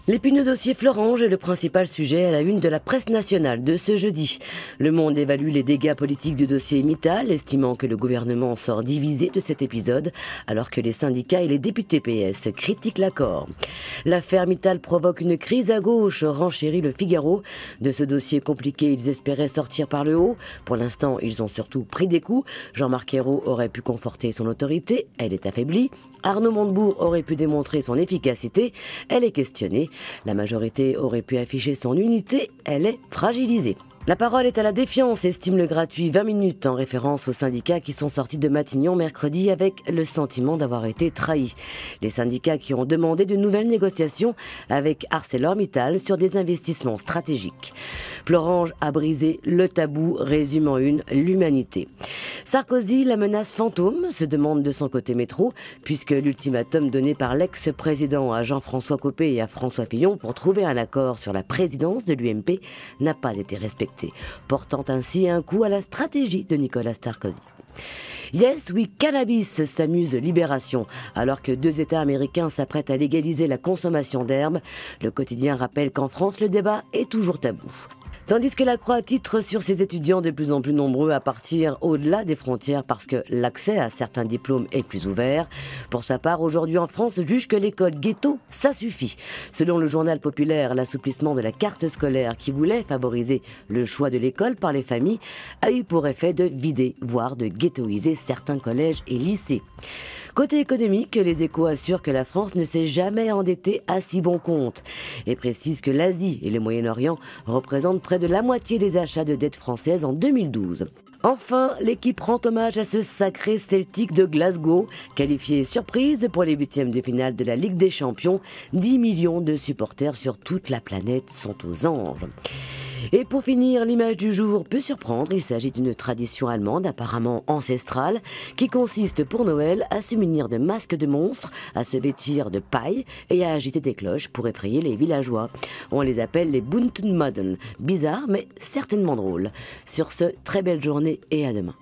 L'épineux dossier Florange est le principal sujet à la une de la presse nationale de ce jeudi. Le Monde évalue les dégâts politiques du dossier Mittal, estimant que le gouvernement sort divisé de cet épisode, alors que les syndicats et les députés PS critiquent l'accord. L'affaire Mittal provoque une crise à gauche, renchérit le Figaro. De ce dossier compliqué, ils espéraient sortir par le haut. Pour l'instant, ils ont surtout pris des coups. Jean-Marc Ayrault aurait pu conforter son autorité, elle est affaiblie. Arnaud Montebourg aurait pu démontrer son efficacité, elle est questionnée. La majorité aurait pu afficher son unité, elle est fragilisée. La parole est à la défiance, estime le gratuit 20 minutes, en référence aux syndicats qui sont sortis de Matignon mercredi avec le sentiment d'avoir été trahis. Les syndicats qui ont demandé de nouvelles négociations avec ArcelorMittal sur des investissements stratégiques. Florange a brisé le tabou, résume en une l'humanité. Sarkozy, la menace fantôme, se demande de son côté métro, puisque l'ultimatum donné par l'ex-président à Jean-François Copé et à François Fillon pour trouver un accord sur la présidence de l'UMP n'a pas été respecté, portant ainsi un coup à la stratégie de Nicolas Sarkozy. Yes, oui, cannabis, s'amuse Libération. Alors que 2 États américains s'apprêtent à légaliser la consommation d'herbe, le quotidien rappelle qu'en France, le débat est toujours tabou. Tandis que la Croix titre sur ses étudiants de plus en plus nombreux à partir au-delà des frontières parce que l'accès à certains diplômes est plus ouvert. Pour sa part, aujourd'hui en France, juge que l'école ghetto, ça suffit. Selon le journal populaire, l'assouplissement de la carte scolaire qui voulait favoriser le choix de l'école par les familles a eu pour effet de vider, voire de ghettoiser certains collèges et lycées. Côté économique, les Échos assurent que la France ne s'est jamais endettée à si bon compte et précisent que l'Asie et le Moyen-Orient représentent près de la moitié des achats de dettes françaises en 2012. Enfin, l'équipe rend hommage à ce sacré Celtic de Glasgow, qualifié surprise pour les 8e de finale de la Ligue des Champions. 10 millions de supporters sur toute la planète sont aux anges. Et pour finir, l'image du jour peut surprendre. Il s'agit d'une tradition allemande apparemment ancestrale qui consiste pour Noël à se munir de masques de monstres, à se vêtir de paille et à agiter des cloches pour effrayer les villageois. On les appelle les Bunten Madden. Bizarre mais certainement drôle. Sur ce, très belle journée et à demain.